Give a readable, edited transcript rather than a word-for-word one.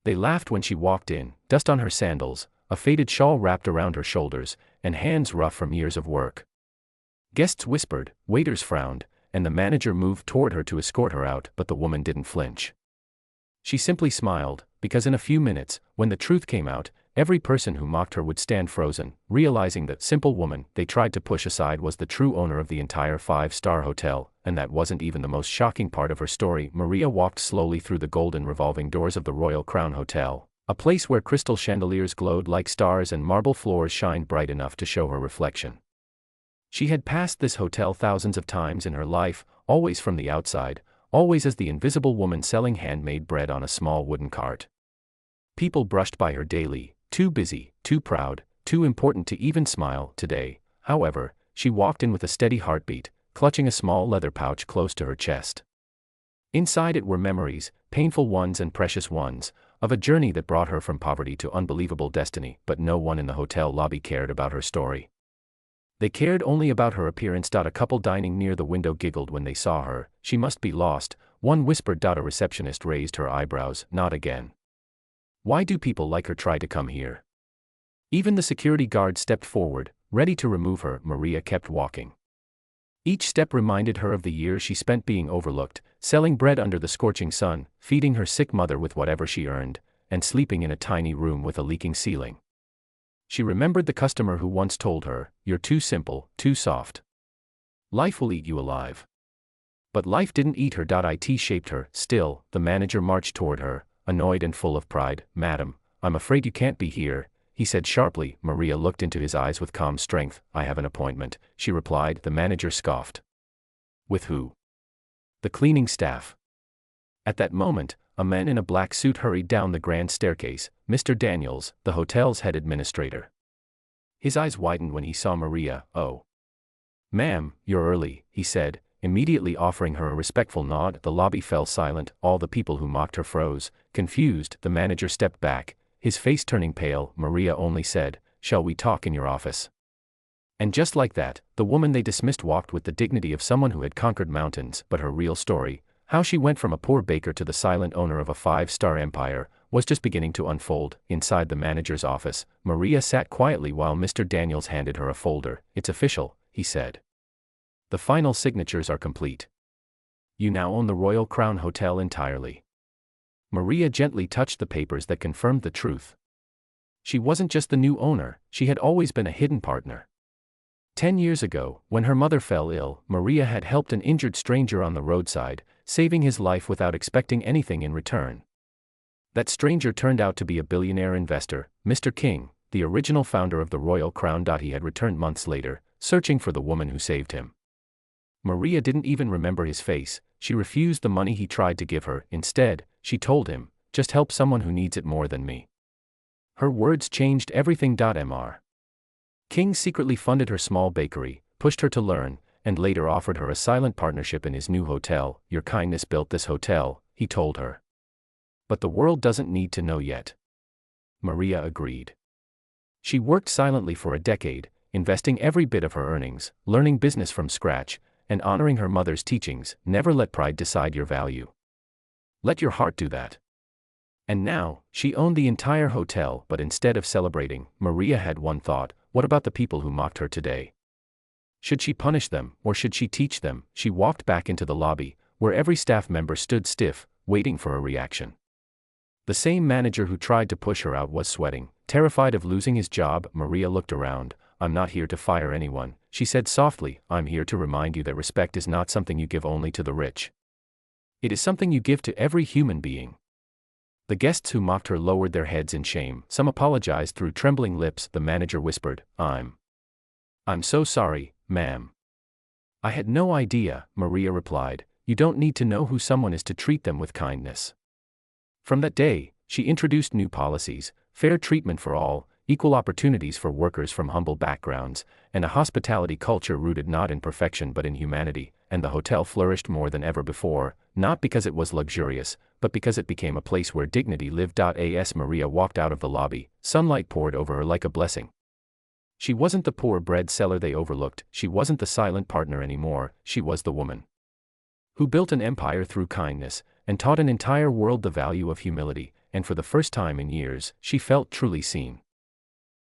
They laughed when she walked in, dust on her sandals, a faded shawl wrapped around her shoulders, and hands rough from years of work. Guests whispered, waiters frowned, and the manager moved toward her to escort her out, but the woman didn't flinch. She simply smiled, because in a few minutes, when the truth came out, every person who mocked her would stand frozen, realizing that simple woman they tried to push aside was the true owner of the entire five-star hotel, and that wasn't even the most shocking part of her story. Maria walked slowly through the golden revolving doors of the Royal Crown Hotel, a place where crystal chandeliers glowed like stars and marble floors shined bright enough to show her reflection. She had passed this hotel thousands of times in her life, always from the outside, always as the invisible woman selling handmade bread on a small wooden cart. People brushed by her daily, too busy, too proud, too important to even smile. Today, however, she walked in with a steady heartbeat, clutching a small leather pouch close to her chest. Inside it were memories, painful ones and precious ones, of a journey that brought her from poverty to unbelievable destiny, but no one in the hotel lobby cared about her story. They cared only about her appearance. A couple dining near the window giggled when they saw her. She must be lost, one whispered. A receptionist raised her eyebrows. Not again. Why do people like her try to come here? Even the security guard stepped forward, ready to remove her. Maria kept walking. Each step reminded her of the years she spent being overlooked, selling bread under the scorching sun, feeding her sick mother with whatever she earned, and sleeping in a tiny room with a leaking ceiling. She remembered the customer who once told her, "You're too simple, too soft. Life will eat you alive." But life didn't eat her. It shaped her. Still, the manager marched toward her, annoyed and full of pride. "Madam, I'm afraid you can't be here," he said sharply. Maria looked into his eyes with calm strength. "I have an appointment," she replied. The manager scoffed. "With who?" "The cleaning staff." At that moment, a man in a black suit hurried down the grand staircase. Mr. Daniels, the hotel's head administrator. His eyes widened when he saw Maria. "Oh. Ma'am, you're early," he said, immediately offering her a respectful nod. The lobby fell silent. All the people who mocked her froze, confused. The manager stepped back, his face turning pale. Maria only said, "Shall we talk in your office?" And just like that, the woman they dismissed walked with the dignity of someone who had conquered mountains. But her real story, how she went from a poor baker to the silent owner of a five-star empire, was just beginning to unfold. Inside the manager's office, Maria sat quietly while Mr. Daniels handed her a folder. "It's official," he said. "The final signatures are complete. You now own the Royal Crown Hotel entirely." Maria gently touched the papers that confirmed the truth. She wasn't just the new owner, she had always been a hidden partner. 10 years ago, when her mother fell ill, Maria had helped an injured stranger on the roadside, saving his life without expecting anything in return. That stranger turned out to be a billionaire investor, Mr. King, the original founder of the Royal Crown. He had returned months later, searching for the woman who saved him. Maria didn't even remember his face. She refused the money he tried to give her. Instead, she told him, "Just help someone who needs it more than me." Her words changed everything. Mr. King secretly funded her small bakery, pushed her to learn, and later offered her a silent partnership in his new hotel. "Your kindness built this hotel," he told her. "But the world doesn't need to know yet." Maria agreed. She worked silently for a decade, investing every bit of her earnings, learning business from scratch, and honoring her mother's teachings. Never let pride decide your value. Let your heart do that. And now, she owned the entire hotel. But instead of celebrating, Maria had one thought: what about the people who mocked her today? Should she punish them, or should she teach them? She walked back into the lobby, where every staff member stood stiff, waiting for a reaction. The same manager who tried to push her out was sweating, terrified of losing his job. Maria looked around. "I'm not here to fire anyone," she said softly. "I'm here to remind you that respect is not something you give only to the rich. It is something you give to every human being." The guests who mocked her lowered their heads in shame. Some apologized through trembling lips. The manager whispered, I'm so sorry, ma'am." "I had no idea," Maria replied. "You don't need to know who someone is to treat them with kindness." From that day, she introduced new policies: fair treatment for all, equal opportunities for workers from humble backgrounds, and a hospitality culture rooted not in perfection but in humanity. And the hotel flourished more than ever before, not because it was luxurious, but because it became a place where dignity lived. As Maria walked out of the lobby, sunlight poured over her like a blessing. She wasn't the poor bread seller they overlooked, she wasn't the silent partner anymore, she was the woman who built an empire through kindness, and taught an entire world the value of humility. and for the first time in years, she felt truly seen.